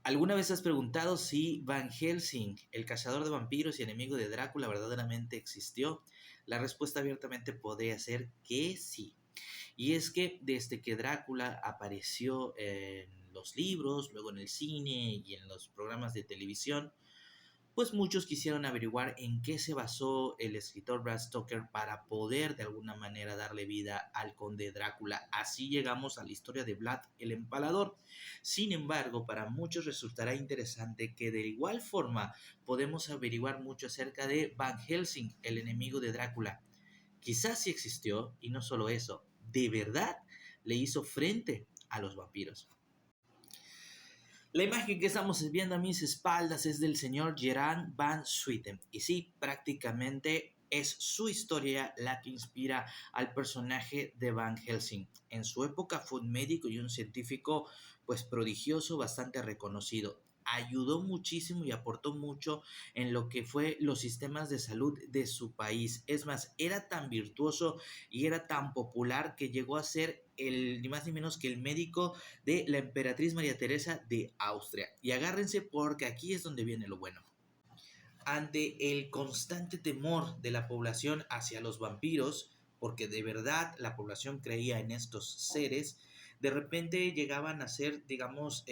¿Alguna vez has preguntado si Van Helsing, el cazador de vampiros y enemigo de Drácula, verdaderamente existió? La respuesta abiertamente podría ser que sí. Y es que desde que Drácula apareció en los libros, luego en el cine y en los programas de televisión, pues muchos quisieron averiguar en qué se basó el escritor Bram Stoker para poder de alguna manera darle vida al conde Drácula. Así llegamos a la historia de Vlad el Empalador. Sin embargo, para muchos resultará interesante que de igual forma podemos averiguar mucho acerca de Van Helsing, el enemigo de Drácula. Quizás sí existió, y no solo eso, de verdad le hizo frente a los vampiros. La imagen que estamos viendo a mis espaldas es del señor Gerard Van Swieten. Y sí, prácticamente es su historia la que inspira al personaje de Van Helsing. En su época fue un médico y un científico pues prodigioso, bastante reconocido. Ayudó muchísimo y aportó mucho en lo que fue los sistemas de salud de su país. Es más, era tan virtuoso y era tan popular que llegó a ser ni más ni menos que el médico de la emperatriz María Teresa de Austria. Y agárrense porque aquí es donde viene lo bueno. Ante el constante temor de la población hacia los vampiros, porque de verdad la población creía en estos seres, de repente llegaban a hacer, digamos,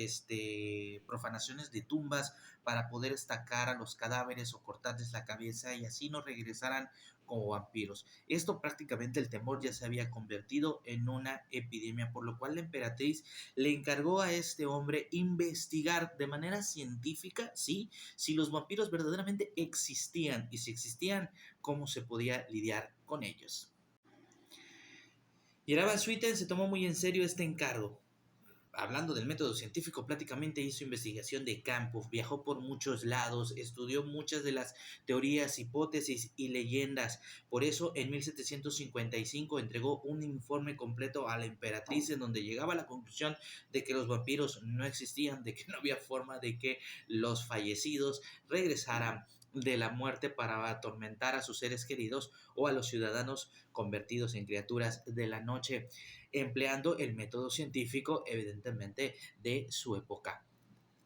profanaciones de tumbas para poder estacar a los cadáveres o cortarles la cabeza y así no regresaran como vampiros. Esto prácticamente el temor ya se había convertido en una epidemia, por lo cual la emperatriz le encargó a este hombre investigar de manera científica, sí, si los vampiros verdaderamente existían y si existían, cómo se podía lidiar con ellos. Gerard Van Swieten se tomó muy en serio este encargo. Hablando del método científico, prácticamente hizo investigación de campo, viajó por muchos lados, estudió muchas de las teorías, hipótesis y leyendas. Por eso, en 1755 entregó un informe completo a la emperatriz en donde llegaba a la conclusión de que los vampiros no existían, de que no había forma de que los fallecidos regresaran de la muerte para atormentar a sus seres queridos o a los ciudadanos convertidos en criaturas de la noche, empleando el método científico evidentemente de su época.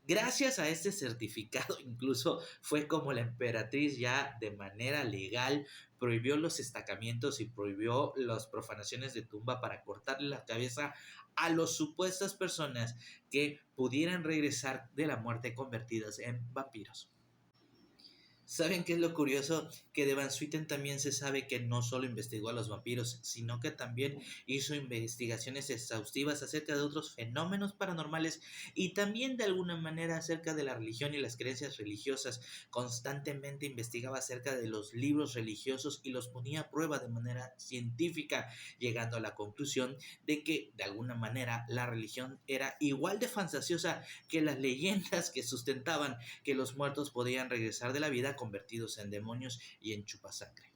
Gracias a este certificado incluso fue como la emperatriz ya de manera legal prohibió los estacamientos y prohibió las profanaciones de tumba para cortarle la cabeza a las supuestas personas que pudieran regresar de la muerte convertidas en vampiros. ¿Saben qué es lo curioso? Que de Van Swieten también se sabe que no solo investigó a los vampiros, sino que también hizo investigaciones exhaustivas acerca de otros fenómenos paranormales y también de alguna manera acerca de la religión y las creencias religiosas. Constantemente investigaba acerca de los libros religiosos y los ponía a prueba de manera científica, llegando a la conclusión de que de alguna manera la religión era igual de fantasiosa que las leyendas que sustentaban que los muertos podían regresar de la vida convertidos en demonios y en chupasangre.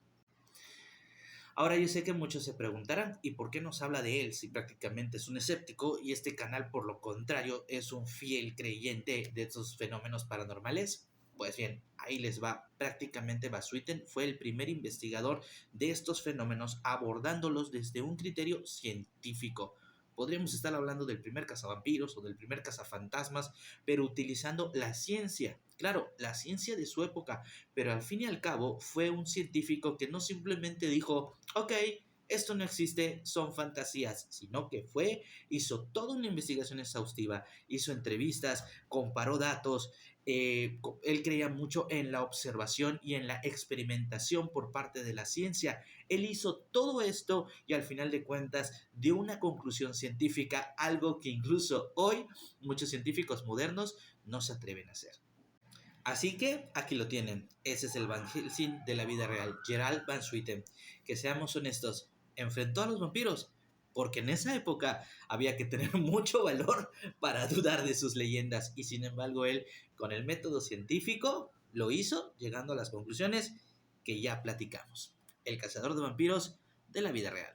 Ahora yo sé que muchos se preguntarán, ¿y por qué nos habla de él si prácticamente es un escéptico y este canal por lo contrario es un fiel creyente de estos fenómenos paranormales? Pues bien, ahí les va. Prácticamente Van Swieten fue el primer investigador de estos fenómenos abordándolos desde un criterio científico. Podríamos estar hablando del primer cazavampiros o del primer cazafantasmas, pero utilizando la ciencia. Claro, la ciencia de su época, pero al fin y al cabo fue un científico que no simplemente dijo, ok, esto no existe, son fantasías, sino que hizo toda una investigación exhaustiva, hizo entrevistas, comparó datos, él creía mucho en la observación y en la experimentación por parte de la ciencia. Él hizo todo esto y al final de cuentas dio una conclusión científica, algo que incluso hoy muchos científicos modernos no se atreven a hacer. Así que aquí lo tienen. Ese es el Van Helsing de la vida real, Gerard Van Swieten. Que seamos honestos, enfrentó a los vampiros, porque en esa época había que tener mucho valor para dudar de sus leyendas. Y sin embargo él, con el método científico, lo hizo, llegando a las conclusiones que ya platicamos. El cazador de vampiros de la vida real.